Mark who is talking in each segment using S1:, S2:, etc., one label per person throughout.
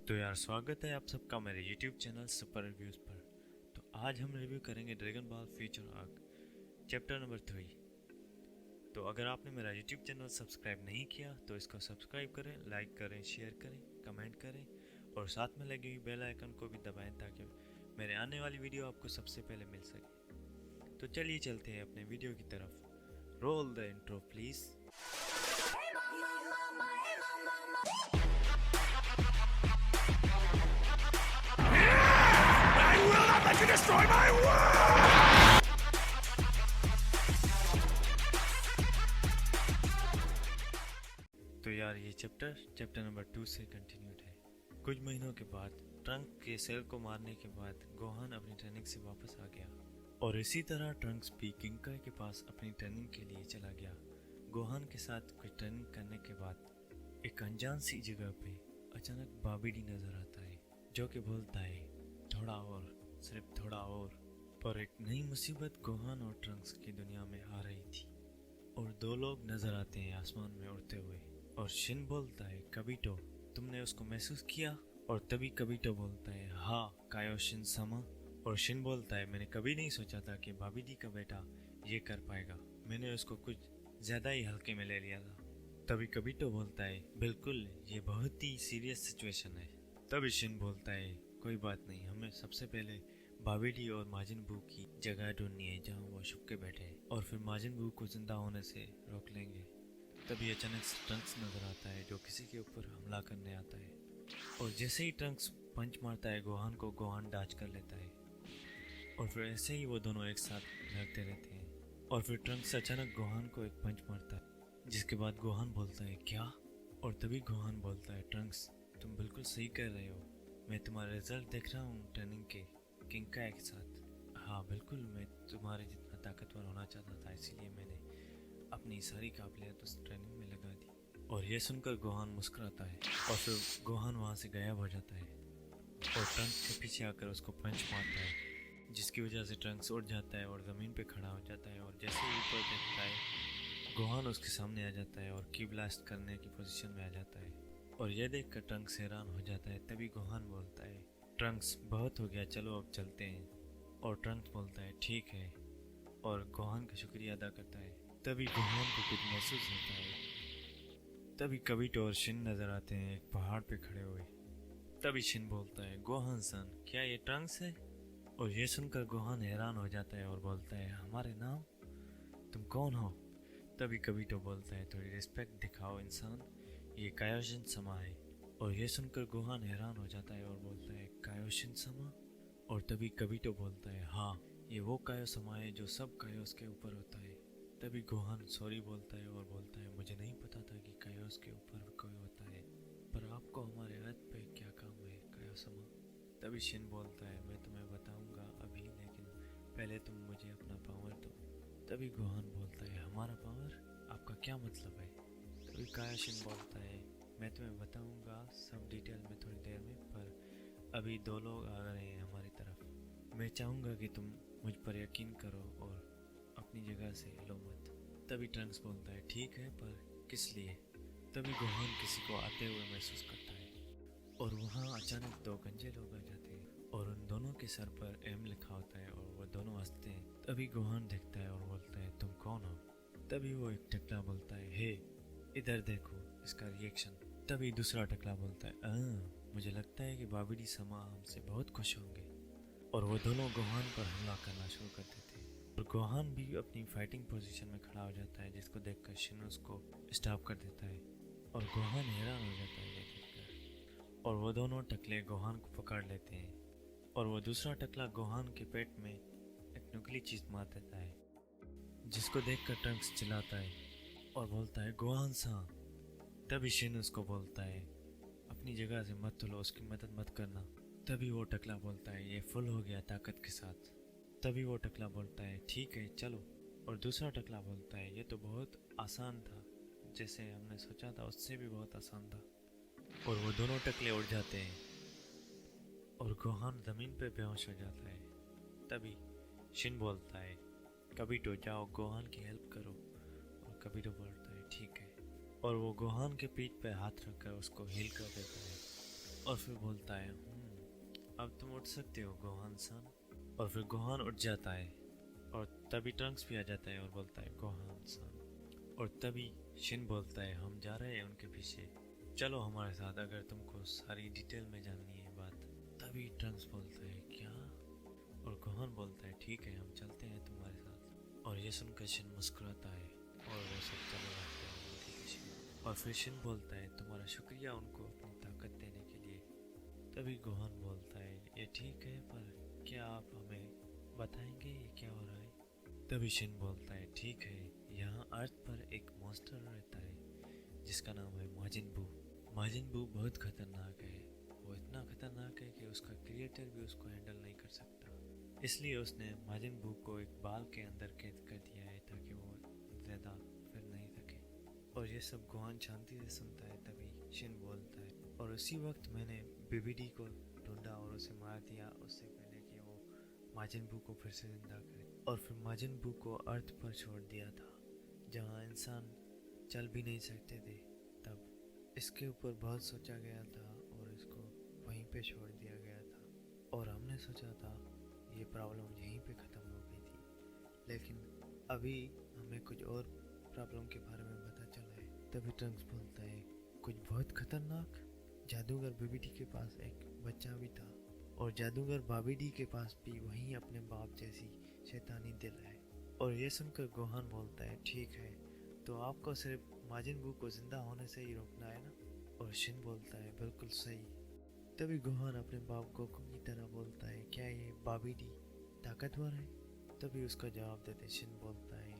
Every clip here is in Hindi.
S1: तो यार स्वागत है आप सबका मेरे YouTube चैनल सुपर रिव्यूज़ पर। तो आज हम रिव्यू करेंगे dragon ball future arc chapter number 3। तो अगर आपने मेरा YouTube चैनल सब्सक्राइब नहीं किया तो इसको सब्सक्राइब करें, लाइक करें, शेयर करें, कमेंट करें और साथ में लगी हुई बेल आइकन को भी दबाएं ताकि मेरे आने वाली वीडियो आपको सबसे पहले मिल सके। तो चलिए चलते हैं अपने वीडियो की तरफ। Roll the intro please.
S2: To destroy my world!
S1: तो यार ये चैप्टर नंबर 2 से कंटिन्यूड है। कुछ महीनों के बाद ट्रंक के सेल को मारने के बाद गोहान अपनी ट्रेनिंग से वापस आ गया और इसी तरह ट्रंक्स भी किंकाई के पास अपनी ट्रेनिंग के लिए चला गया। गोहान के साथ कुछ ट्रेनिंग करने के बाद एक अनजान सी जगह पे अचानक बाबिडी नजर आता है जो कि बोलता है थोड़ा और, सिर्फ थोड़ा और। पर एक नई मुसीबत गोहान और ट्रंक्स की दुनिया में आ रही थी और दो लोग नजर आते हैं आसमान में उड़ते हुए और शिन बोलता है कबिटो, तुमने उसको महसूस किया? और तभी कबिटो बोलता है हाँ कायोशिन समा। और शिन बोलता है मैंने कभी नहीं सोचा था कि बाबिडी का बेटा ये कर पाएगा, मैंने उसको कुछ ज्यादा ही हल्के में ले लिया था। तभी कबिटो बोलता है बिल्कुल, ये बहुत ही सीरियस सिचुएशन है। तभी शिन बोलता है कोई बात नहीं, हमें सबसे पहले बाबिडी और माजिन बू की जगह ढूंढनी है जहाँ वो छुप के बैठे हैं और फिर माजिन बू को जिंदा होने से रोक लेंगे। तभी अचानक से ट्रंक्स नजर आता है जो किसी के ऊपर हमला करने आता है और जैसे ही ट्रंक्स पंच मारता है गोहान को, गोहान डॉज कर लेता है और फिर ऐसे ही वो दोनों एक साथ लड़ते रहते हैं। और फिर ट्रंक्स अचानक गोहान को एक पंच मारता है जिसके बाद गोहान बोलता है क्या? और तभी गोहान बोलता है ट्रंक्स तुम बिल्कुल सही कर रहे हो, मैं तुम्हारे रिजल्ट देख रहा हूँ ट्रेनिंग के किंकाई के साथ। हाँ बिल्कुल, मैं तुम्हारे जितना ताकतवर होना चाहता था, इसीलिए मैंने अपनी सारी काबिलियत उस ट्रेनिंग में लगा दी। और यह सुनकर गोहान मुस्कुराता है और फिर गोहान वहाँ से गायब हो जाता है और ट्रंक्स के पीछे आकर उसको पंच मारता है जिसकी वजह से ट्रंक्स उड़ जाता है और ज़मीन पे खड़ा हो जाता है। और जैसे ही ऊपर देखता है गोहान उसके सामने आ जाता है और की ब्लास्ट करने की पोजीशन में आ जाता है और यह देखकर ट्रंक्स हैरान हो जाता है। तभी गोहान बोलता है ट्रंक्स बहुत हो गया, चलो अब चलते हैं। और ट्रंक्स बोलता है ठीक है और गोहान का शुक्रिया अदा करता है। तभी गोहान को कुछ महसूस होता है। तभी कबिटो और शिन नजर आते हैं एक पहाड़ पे खड़े हुए। तभी शिन बोलता है गोहान सन, क्या ये ट्रंक्स है? और ये सुनकर गोहान हैरान हो जाता है और बोलता है हमारे नाम, तुम कौन हो? तभी कबिटो बोलता है थोड़ी रिस्पेक्ट दिखाओ इंसान, ये कायोशिन समा है। और ये सुनकर गोहान हैरान हो जाता है और बोलता है कायोशिन समा? और तभी कबिटो बोलता है हाँ, ये वो कायो समा है जो सब कायोस के ऊपर होता है। तभी गोहान सॉरी बोलता है और बोलता है मुझे नहीं पता था कि कायोस के ऊपर कोई होता है, पर आपको हमारे अर्थ पे क्या काम है कायो समा? तभी शिन बोलता है मैं तुम्हें बताऊंगा अभी, लेकिन पहले तुम मुझे अपना पावर दो। तभी गोहान बोलता है हमारा पावर, आपका क्या मतलब है? तभी कायोशिन बोलता है मैं तुम्हें बताऊंगा सब डिटेल में थोड़ी देर में, पर अभी दो लोग आ रहे हैं हमारी तरफ। मैं चाहूँगा कि तुम मुझ पर यकीन करो और अपनी जगह से हिलो मत। तभी ट्रंक्स बोलता है ठीक है, पर किस लिए? तभी गोहान किसी को आते हुए महसूस करता है और वहाँ अचानक दो गंजे लोग आ जाते हैं और उन दोनों के सर पर एम लिखा होता है और वो दोनों हंसते हैं। तभी गोहान देखता है और बोलता है तुम कौन हो? तभी वो एक टकला बोलता है हे इधर देखो इसका रिएक्शन। तभी दूसरा टकला बोलता है मुझे लगता है कि बाबिडी समा हमसे बहुत खुश होंगे। और वो दोनों गोहान पर हमला करना शुरू कर देते हैं और गोहान भी अपनी फाइटिंग पोजीशन में खड़ा हो जाता है जिसको देखकर शिन उसको स्टॉप कर देता है और गोहान हैरान हो जाता है ये देखकर। और वो दोनों टकले गोहान को पकड़ लेते हैं और वो दूसरा टकला गोहान के पेट में एक नुकीली चीज मार देता है जिसको देखकर ट्रंक्स चिल्लाता है और बोलता है गोहान सा। तभी शिन उसको बोलता है अपनी जगह से मत लो, उसकी मदद मत करना। तभी वो टकला बोलता है ये फुल हो गया ताकत के साथ। तभी वो टकला बोलता है ठीक है चलो। और दूसरा टकला बोलता है ये तो बहुत आसान था, जैसे हमने सोचा था उससे भी बहुत आसान था। और वो दोनों टकले उड़ जाते हैं और गोहान जमीन पे बेहोश हो जाता है। तभी शिन बोलता है कबिटो जाओ गोहान की हेल्प करो। और कबिटो बोलता है ठीक है और वो गोहान के पीठ पे हाथ रखकर उसको हील कर देता है और फिर बोलता है अब तुम उठ सकते हो गोहान सान। और फिर गोहान उठ जाता है और तभी ट्रंक्स भी आ जाता है और बोलता है गोहान सान। और तभी शिन बोलता है हम जा रहे हैं उनके पीछे, चलो हमारे साथ अगर तुमको सारी डिटेल में जाननी है बात। तभी ट्रंक्स बोलता है क्या, और गोहान बोलता है ठीक है हम चलते हैं तुम्हारे साथ। और ये सुनकर शिन मुस्कुराता है और वो सब चले जाते हैं उनके पीछे। और फिर शिन बोलता है तुम्हारा शुक्रिया उनको अपनी ताकत देने के लिए। तभी गोहान बोलता है ये ठीक है पर क्या आप हमें बताएंगे ये क्या हो रहा है। तभी शिन बोलता है ठीक है, यहाँ अर्थ पर एक मॉन्स्टर रहता है जिसका नाम है माजिन बू। माजिन बू बहुत खतरनाक है, वो इतना खतरनाक है कि उसका क्रिएटर भी उसको हैंडल नहीं कर सकता। इसलिए उसने माजिन बू को एक बाल के अंदर कैद कर दिया है ताकि वो ज़्यादा फिर नहीं सके। और ये सब गोहान शांति से सुनता है। तभी शिन बोलता है और उसी वक्त मैंने बीबीडी को ढूंढा और उसे मार दिया उससे पहले कि वो माजिन बू को फिर से जिंदा करे। और फिर माजिन बू को अर्थ पर छोड़ दिया था जहाँ इंसान चल भी नहीं सकते थे। तब इसके ऊपर बहुत सोचा गया था और इसको वहीं पे छोड़ दिया गया था और हमने सोचा था ये प्रॉब्लम यहीं पे ख़त्म हो गई थी, लेकिन अभी हमें कुछ और प्रॉब्लम के बारे में पता चला है। तभी ट्रंक्स बोलता है कुछ बहुत खतरनाक। जादूगर बीबीडी के पास एक बच्चा भी था और जादूगर बाबीडी के पास भी वहीं अपने बाप जैसी शैतानी दिल है। और ये सुनकर गोहान बोलता है ठीक है तो आपको सिर्फ माजिन बू को जिंदा होने से ही रोकना है ना। और शिन बोलता है बिल्कुल सही। तभी गोहान अपने बाप गोकू की तरह बोलता है क्या ये बाबीडी ताकतवर है। तभी उसका जवाब देते शिन बोलता है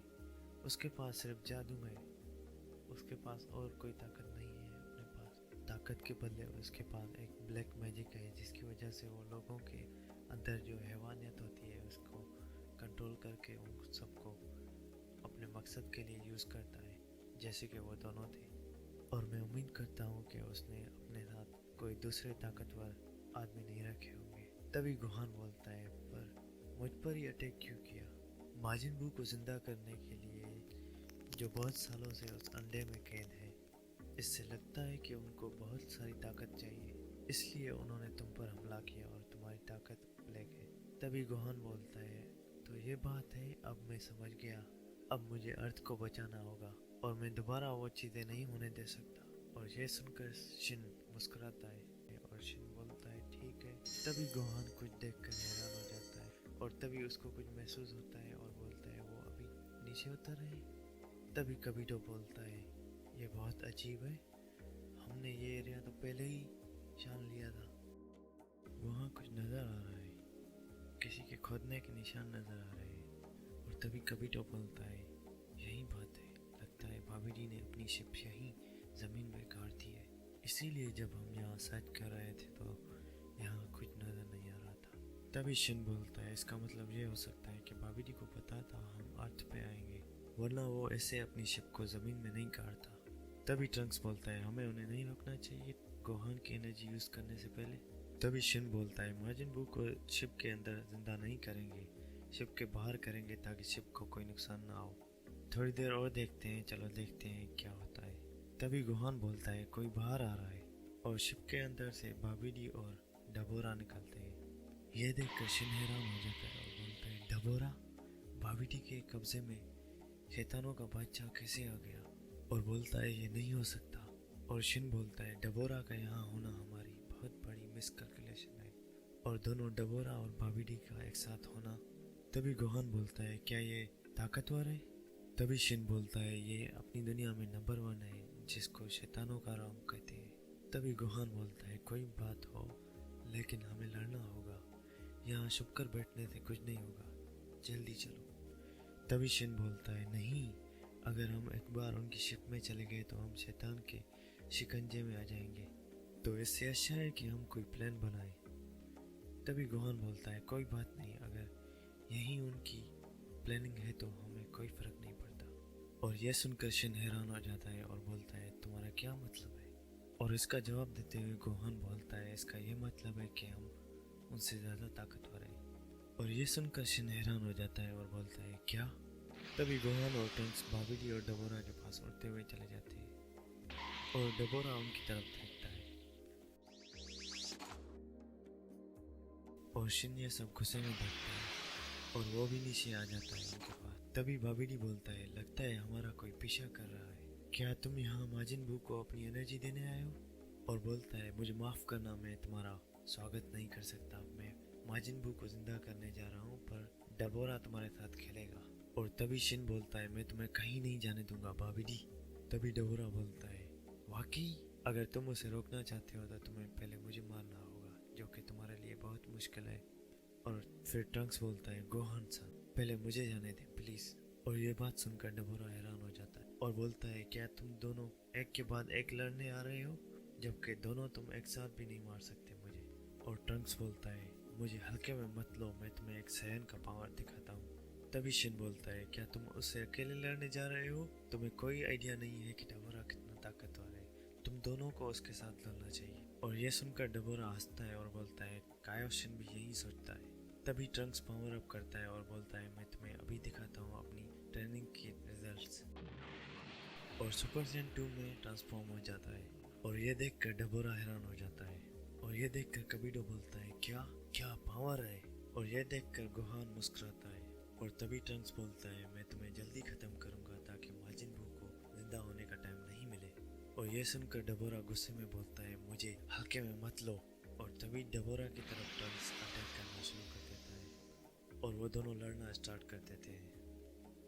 S1: उसके पास सिर्फ जादू है, उसके पास और कोई ताकत नहीं है अपने पास। ताकत के बदले उसके पास एक ब्लैक मैजिक है जिसकी वजह से वो लोगों के अंदर जो हैवानियत होती है उसको कंट्रोल करके उन सबको अपने मकसद के लिए यूज़ करता है जैसे कि वो दोनों थे। और मैं उम्मीद करता हूँ कि उसने अपने साथ कोई दूसरे ताकतवर आदमी नहीं रखे होंगे। तभी गोहान बोलता है पर मुझ पर ही अटैक क्यों किया। माजिन बू को जिंदा करने के लिए जो बहुत सालों से उस अंडे में कैद है, इससे लगता है कि उनको बहुत सारी ताकत चाहिए, इसलिए उन्होंने तुम पर हमला किया और तुम्हारी ताकत ले गए। तभी गोहान बोलता है तो ये बात है, अब मैं समझ गया, अब मुझे अर्थ को बचाना होगा और मैं दोबारा वो चीज़ें नहीं होने दे सकता। और ये सुनकर शिन मुस्कुराता है और शिन बोलता है ठीक है। तभी गोहान कुछ देखकर हैरान हो जाता है और तभी उसको कुछ महसूस होता है और बोलता है वो अभी नीचे उतर रहे हैं। तभी कबीटो बोलता है ये बहुत अजीब है, हमने ये एरिया तो पहले ही जान लिया था। वहाँ कुछ नज़र आ रहा है, किसी के खोदने के निशान नज़र आ रहे हैं। और तभी कबीटो बोलता है यही बात है, लगता है बाबीडी ने अपनी शिप यहीं ज़मीन में गाड़ दी है, इसीलिए जब हम यहाँ सर्च कर रहे थे तो यहाँ कुछ नज़र नहीं आ रहा था। तभी शिन बोलता है इसका मतलब ये हो सकता है कि बाबीडी को पता था हम अर्थ पे आएंगे, वरना वो ऐसे अपनी शिप को ज़मीन में नहीं गाड़ता। तभी ट्रंक्स बोलता है हमें उन्हें नहीं रोकना चाहिए गोहान की एनर्जी यूज़ करने से पहले। तभी शिन बोलता है माजिन बू को शिप के अंदर जिंदा नहीं करेंगे, शिप के बाहर करेंगे ताकि शिप को कोई नुकसान ना हो। थोड़ी देर और देखते हैं, चलो देखते हैं क्या होता है। तभी गोहान बोलता है कोई बाहर आ रहा है और शिप के अंदर से बाबीडी और डबोरा निकलते हैं। यह देखकर शिन हैरान हो जाता है और बोलता है डबोरा बाबीडी के कब्जे में शैतानों का बादशाह कैसे आ गया। और बोलता है ये नहीं हो सकता। और शिन बोलता है डबोरा का यहाँ होना हमारी बहुत बड़ी मिसकैलकुलेशन है और दोनों डबोरा और बाबीडी का एक साथ होना। तभी गोहान बोलता है क्या ये ताकतवर है। तभी शिन बोलता है ये अपनी दुनिया में नंबर 1 है जिसको शैतानों का राम कहते हैं। तभी गोहान बोलता है कोई बात हो लेकिन हमें लड़ना होगा, यहाँ छुप कर बैठने से कुछ नहीं होगा, जल्दी चलो। तभी शिन बोलता है नहीं, अगर हम एक बार उनकी शिप में चले गए तो हम शैतान के शिकंजे में आ जाएंगे, तो इससे अच्छा है कि हम कोई प्लान बनाएं। तभी गोहान बोलता है कोई बात नहीं, अगर यही उनकी प्लानिंग है तो हमें कोई फ़र्क नहीं पड़ता। और यह सुनकर शिन हैरान हो जाता है और बोलता है तुम्हारा क्या मतलब है। और इसका जवाब देते हुए गोहान बोलता है इसका ये मतलब है कि हम उनसे ज़्यादा ताकतवर हैं। और ये सुनकर शिन हैरान हो जाता है और बोलता है क्या। तभी गोहान और ट्रंक्स बाबीडी और डबोरा के पास उड़ते हुए चले जाते हैं और डबोरा उनकी तरफ देखता है। और शिन ये सब गुस्से में देखता है और वो भी नीचे आ जाता है उनके पास। तभी बाबिडी बोलता है, लगता है हमारा कोई पीछा कर रहा है, क्या तुम यहाँ माजिन बू को अपनी एनर्जी देने आए हो? और बोलता है, मुझे माफ़ करना, मैं तुम्हारा स्वागत नहीं कर सकता, मैं माजिन बू को जिंदा करने जा रहा हूँ, पर डबोरा तुम्हारे साथ खेलेगा। और तभी शिन बोलता है, मैं तुम्हें कहीं नहीं जाने दूंगा बाबिडी। तभी डबोरा बोलता है, वाकई अगर तुम उसे रोकना चाहते हो तो तुम्हें पहले मुझे मारना होगा, जो कि तुम्हारे लिए बहुत मुश्किल है। और फिर ट्रंक्स बोलता है, गोहान सन पहले मुझे जाने दे प्लीज़। और ये बात सुनकर डबोरा हैरान हो जाता है और बोलता है, क्या तुम दोनों एक के बाद एक लड़ने आ रहे हो, जबकि दोनों तुम एक साथ भी नहीं मार सकते मुझे। और ट्रंक्स बोलता है, मुझे हल्के में मत लो, मैं तुम्हें एक सहन का पावर दिखाता हूँ। तभी शिन बोलता है, क्या तुम उससे अकेले लड़ने जा रहे हो? तुम्हें कोई आइडिया नहीं है कि डबोरा कितना ताकतवर है, तुम दोनों को उसके साथ लड़ना चाहिए। और ये सुनकर डबोरा हंसता है और बोलता है, कायोशिन भी यही सोचता है। तभी ट्रंक्स पावर अप करता है और बोलता है, मैं तुम्हें अभी दिखाता हूँ अपनी ट्रेनिंग के रिजल्ट्स। और सुपर सैयन 2 में ट्रांसफॉर्म हो जाता है। और ये देखकर डबोरा हैरान हो जाता है। और ये देखकर कबीडो बोलता है, क्या क्या पावर है? और ये देखकर गोहान मुस्कुराता है। और तभी ट्रंक्स बोलता है, मैं तुम्हें जल्दी खत्म करूंगा ताकि माजिन बू को जिंदा होने का टाइम नहीं मिले। और ये सुनकर डबोरा गुस्से में बोलता है, मुझे हल्के में मत लो। और तभी डबोरा की तरफ ट्रंक्स अटैक करना शुरू कर देता है और वो दोनों लड़ना स्टार्ट कर देते हैं।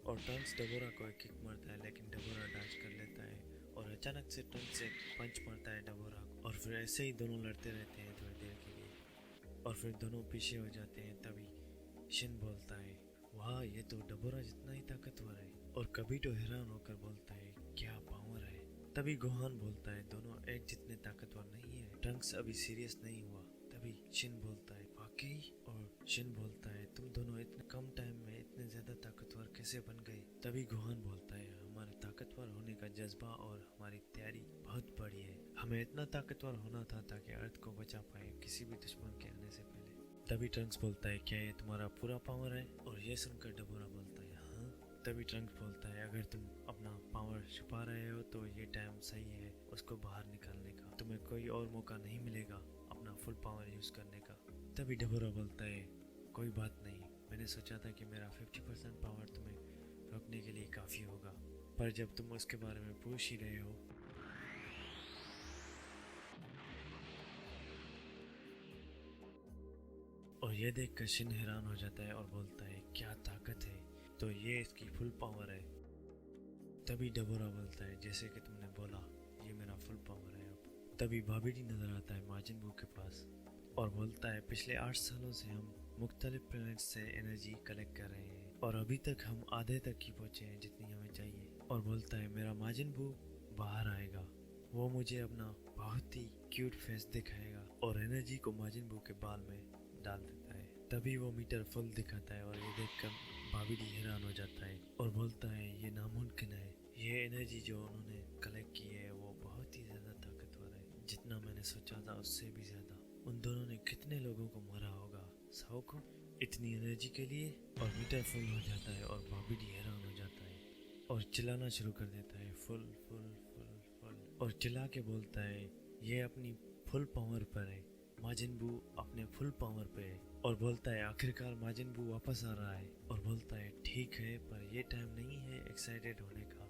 S1: और ट्रंक्स डबोरा को एक किक मारता है, लेकिन डबोरा डॉज कर लेता है और अचानक से ट्रंक्स एक पंच मारता है डबोरा को। और फिर ऐसे ही दोनों लड़ते रहते हैं थोड़ी देर के लिए और फिर दोनों पीछे हो जाते हैं। तभी शिन बोलता है, वाह ये तो डबोरा जितना ही ताकतवर है। और कबीडो हैरान होकर बोलता है, क्या पावर है? तभी गोहान बोलता है, दोनों एक जितने ताकतवर नहीं है, ट्रंक्स अभी सीरियस नहीं हुआ। तभी शिन बोलता है, वाकई? और शिन बोलता है, तुम दोनों इतने कम टाइम में इतने ज्यादा ताकतवर कैसे बन गए? तभी गोहान बोलता है, हमारे ताकतवर होने का जज्बा और हमारी तैयारी बहुत बड़ी है, हमें इतना ताकतवर होना था ताकि अर्थ को बचा पाए किसी भी दुश्मन के आने से पहले। तभी ट्रंक्स बोलता है, क्या ये तुम्हारा पूरा पावर है? और ये सुनकर डबोरा बोलता है, हाँ। तभी ट्रंक्स बोलता है, अगर तुम अपना पावर छुपा रहे हो तो ये टाइम सही है उसको बाहर निकालने का, तुम्हें कोई और मौका नहीं मिलेगा अपना फुल पावर यूज करने का। तभी डबोरा बोलता है, कोई बात नहीं, मैंने सोचा था कि मेरा 50% पावर तुम्हें रोकने के लिए काफ़ी होगा, पर जब तुम उसके बारे में पूछ ही रहे हो। और ये देखकर शिन हैरान हो जाता है और बोलता है, क्या ताकत है, तो ये इसकी फुल पावर है। तभी डबोरा बोलता है, जैसे कि तुमने बोला, ये मेरा फुल पावर है अब। तभी बाबिडी नजर आता है माजिन बू के पास और बोलता है, पिछले 8 सालों से हम मुख्तलिफ प्लैनेट से एनर्जी कलेक्ट कर रहे हैं और अभी तक हम आधे तक ही पहुँचे हैं जितनी हमें चाहिए। और बोलता है, मेरा माजिन बू बाहर आएगा, वो मुझे अपना बहुत ही क्यूट फेस दिखाएगा और एनर्जी को माजिन बू के बाल में डाल देता है। तभी वो मीटर फुल दिखाता है और ये देखकर बाबिडी हैरान हो जाता है और बोलता है, ये नामुमकिन है, ये एनर्जी जो उन्होंने कलेक्ट की है वो बहुत ही ज़्यादा ताकतवर है, जितना मैंने सोचा था उससे भी ज़्यादा। उन दोनों ने कितने लोगों को मारा होगा, 100 को, इतनी एनर्जी के लिए? और मीटर फुल हो जाता है और बाबिडी हैरान हो जाता है और चिल्लाना शुरू कर देता है, फुल फुल फुल फुल। और चिल्ला के बोलता है, ये अपनी फुल पावर पर है, माजिन बू अपने फुल पावर पे है। और बोलता है, आखिरकार माजिन बू वापस आ रहा है। और बोलता है, ठीक है, पर ये टाइम नहीं है एक्साइटेड होने का,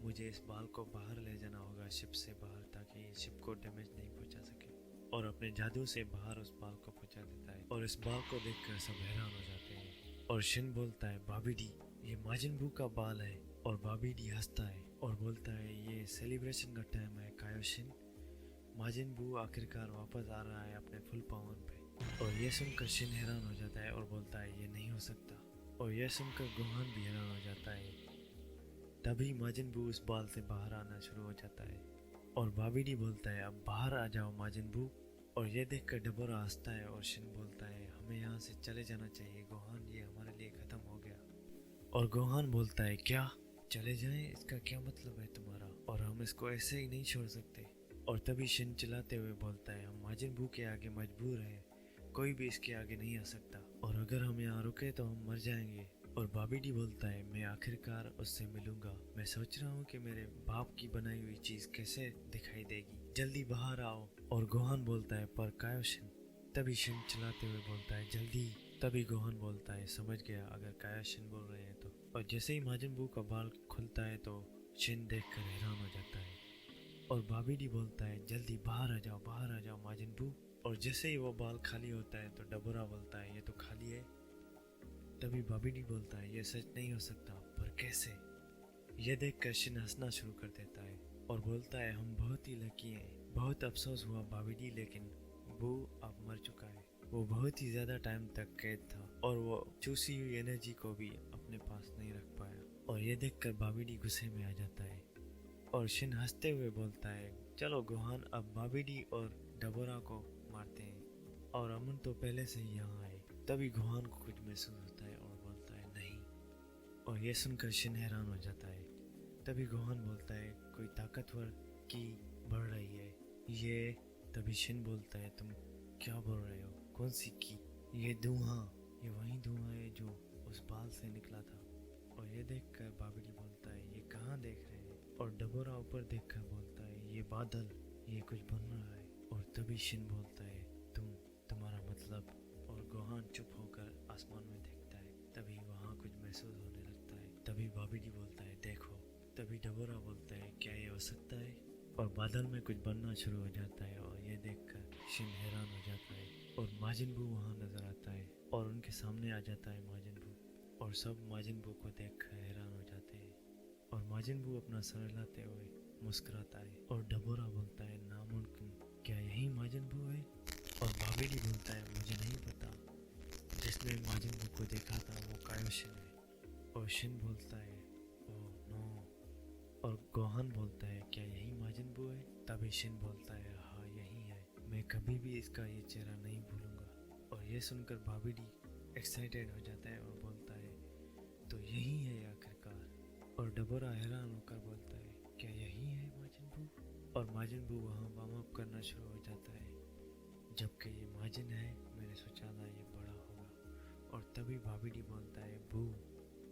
S1: मुझे इस बाल को बाहर ले जाना होगा शिप से बाहर, ताकि ये शिप को डैमेज नहीं पहुंचा सके। और अपने जादू से बाहर उस बाल को पहुंचा देता है और इस बाल को देखकर सब हैरान हो जाते हैं। और शिन बोलता है, बाबिडी ये माजिन बू का बाल है। और बाबिडी हंसता है और बोलता है, ये सेलिब्रेशन का टाइम है कायोशिन, माजिन बू आखिरकार वापस आ रहा है अपने फुल पावर पे। और ये सुनकर शिन हैरान हो जाता है और बोलता है, ये नहीं हो सकता। और यह सुनकर गोहान भी हैरान हो जाता है। तभी माजिन बू उस बाल से बाहर आना शुरू हो जाता है और बाबिडी बोलता है, अब बाहर आ जाओ माजिन बू। और ये देखकर डबोरा हंसता है और शिन बोलता है, हमें यहाँ से चले जाना चाहिए गोहान, ये हमारे लिए ख़त्म हो गया। और गोहान बोलता है, क्या चले जाएं, इसका क्या मतलब है तुम्हारा? और हम इसको ऐसे ही नहीं छोड़ सकते। और तभी शिन चिल्लाते हुए बोलता है, हम माजिन बू के आगे मजबूर हैं, कोई भी इसके आगे नहीं आ सकता, और अगर हम यहाँ रुके तो हम मर जाएंगे। और बाबिडी बोलता है, मैं आखिरकार उससे मिलूंगा, मैं सोच रहा हूँ कि मेरे बाप की बनाई हुई चीज़ कैसे दिखाई देगी, जल्दी बाहर आओ। और गोहान बोलता है, पर कायोशिन। तभी शिन चलाते हुए बोलता है जल्दी। तभी गोहान बोलता है समझ गया, अगर काया शिन बोल रहे हैं तो। और जैसे ही माजिन बू का बाल खुलता है तो शिन देखकर हैरान हो जाता है और बाबीडी बोलता है जल्दी बाहर आ जाओ माजिन बू। और जैसे ही वो बाल खाली होता है तो डबोरा बोलता है ये तो खाली है। तभी बाबीडी बोलता है ये सच नहीं हो सकता, पर कैसे? ये देखकर शिन हंसना शुरू कर देता है और बोलता है हम बहुत ही लकी हैं। बहुत अफसोस हुआ बाबीडी, लेकिन बू अब मर चुका है। वो बहुत ही ज़्यादा टाइम तक कैद था और वो चूसी हुई एनर्जी को भी अपने पास नहीं रख पाया। और ये देखकर बाबीडी गुस्से में आ जाता है और शिन हंसते हुए बोलता है चलो गोहान, अब बाबीडी और डबोरा को मारते हैं और अमन तो पहले से ही यहाँ है। तभी गोहान को कुछ महसूस होता है और बोलता है नहीं। और ये सुनकर शिन हैरान हो जाता है। तभी गोहान बोलता है कोई ताकतवर की बढ़ रही है ये। तभी शिन बोलता है तुम क्या बोल रहे हो, कौन सी की? ये धुआं, ये वही धुआं है जो उस बाल से निकला था। और ये देखकर बाबीडी बोलता है ये कहाँ देख रहे हैं? और डबोरा ऊपर देखकर बोलता है ये बादल, ये कुछ बन रहा है। और तभी शिन बोलता है तुम्हारा मतलब? और गोहान चुप होकर आसमान में देखता है। तभी वहाँ कुछ महसूस होने लगता है। तभी बाबीडी बोलता है देखो। तभी डबोरा बोलता है क्या ये हो सकता है? और बादल में कुछ बनना शुरू हो जाता है और ये देखकर शिन हैरान हो जाता है। और माजिन बू वहाँ नजर आता है और उनके सामने आ जाता है माजिन बू। और सब माजिन बू को देखकर हैरान हो जाते हैं और माजिन बू अपना सर हिलाते हुए मुस्कुराता है। और डबोरा बोलता है नामुमकिन, क्या यही माजिन बू है? और बाबीडी बोलता है मुझे नहीं पता, जिसने माजिन बू को देखा था वो कायोशिन है। और शिन बोलता है ओह नो। और गोहान बोलता है क्या यही माजिन बू है? तभी शिन बोलता है हाँ यही है, मैं कभी भी इसका ये चेहरा नहीं भूलूंगा। और ये सुनकर बाबीडी एक्साइटेड हो जाता है और बोलता है तो यही है आखिरकार। और डबोरा हैरान होकर बोलता है क्या यही है माजिन बू? और माजिन बू वहाँ वार्म अप करना शुरू हो जाता है, जबकि ये माजिन है मैंने सोचा था ये बड़ा होगा। और तभी बाबीडी बोलता है बू।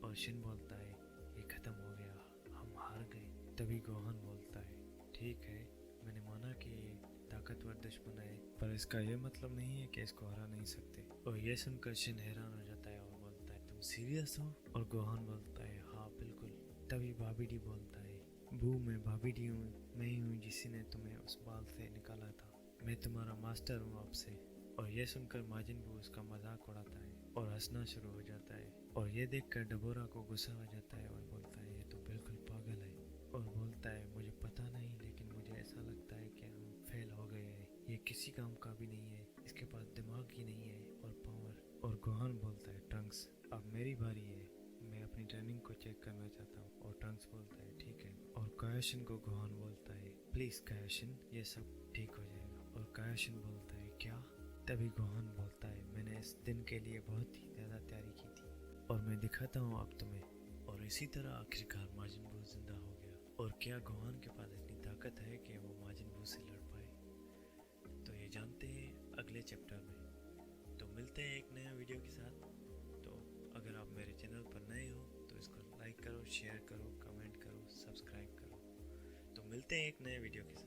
S1: और शिन बोलता है ये ख़त्म हो गया, हम हार गए। तभी गोहान बोलता है ठीक है, मैंने माना कि ये ताकतवर दुश्मन है, पर इसका ये मतलब नहीं है कि इसको हरा नहीं सकते। और ये सुनकर शिन हैरान हो जाता है और बोलता है तुम सीरियस हो? और गोहान बोलता है हाँ बिल्कुल। तभी बाबीडी बोलता है बू मैं बाबीडी हूँ, मैं ही हूँ जिसी ने तुम्हें उस बाल से निकाला था, मैं तुम्हारा मास्टर हूँ अब से। और ये सुनकर माजिन बू उसका मजाक उड़ाता है और हंसना शुरू हो जाता है। और ये देखकर डबोरा को गुस्सा आ जाता है और बोलता है ये तो बिल्कुल पागल है। और बोलता है मुझे पता नहीं, लेकिन मुझे ऐसा लगता है कि हम फेल हो गए हैं, ये किसी काम का भी नहीं है, इसके पास दिमाग ही नहीं है और पावर। और गोहान बोलता है ट्रंक्स अब मेरी बारी है, मैं अपनी ट्रेनिंग को चेक करना चाहता हूँ। और ट्रंक्स बोलता है ठीक है। और कायोशिन को गोहान बोलता है प्लीज़ कायोशिन ये सब ठीक हो जाएगा। और कायोशिन बोलता है क्या? तभी गोहान बोलता है मैंने इस दिन के लिए बहुत ही ज़्यादा तैयारी की थी और मैं दिखाता हूँ अब तुम्हें। और इसी तरह आखिरकार माजिन बू जिंदा हो गया। और क्या गोहान के पास इतनी ताकत है कि वो माजिन बू से लड़ पाए? तो ये जानते हैं अगले चैप्टर में। तो मिलते हैं एक नया वीडियो के साथ। तो अगर आप मेरे चैनल पर नए हो तो इसको लाइक करो, शेयर करो, कमेंट करो, सब्सक्राइब करो। तो मिलते हैं एक नए वीडियो के साथ।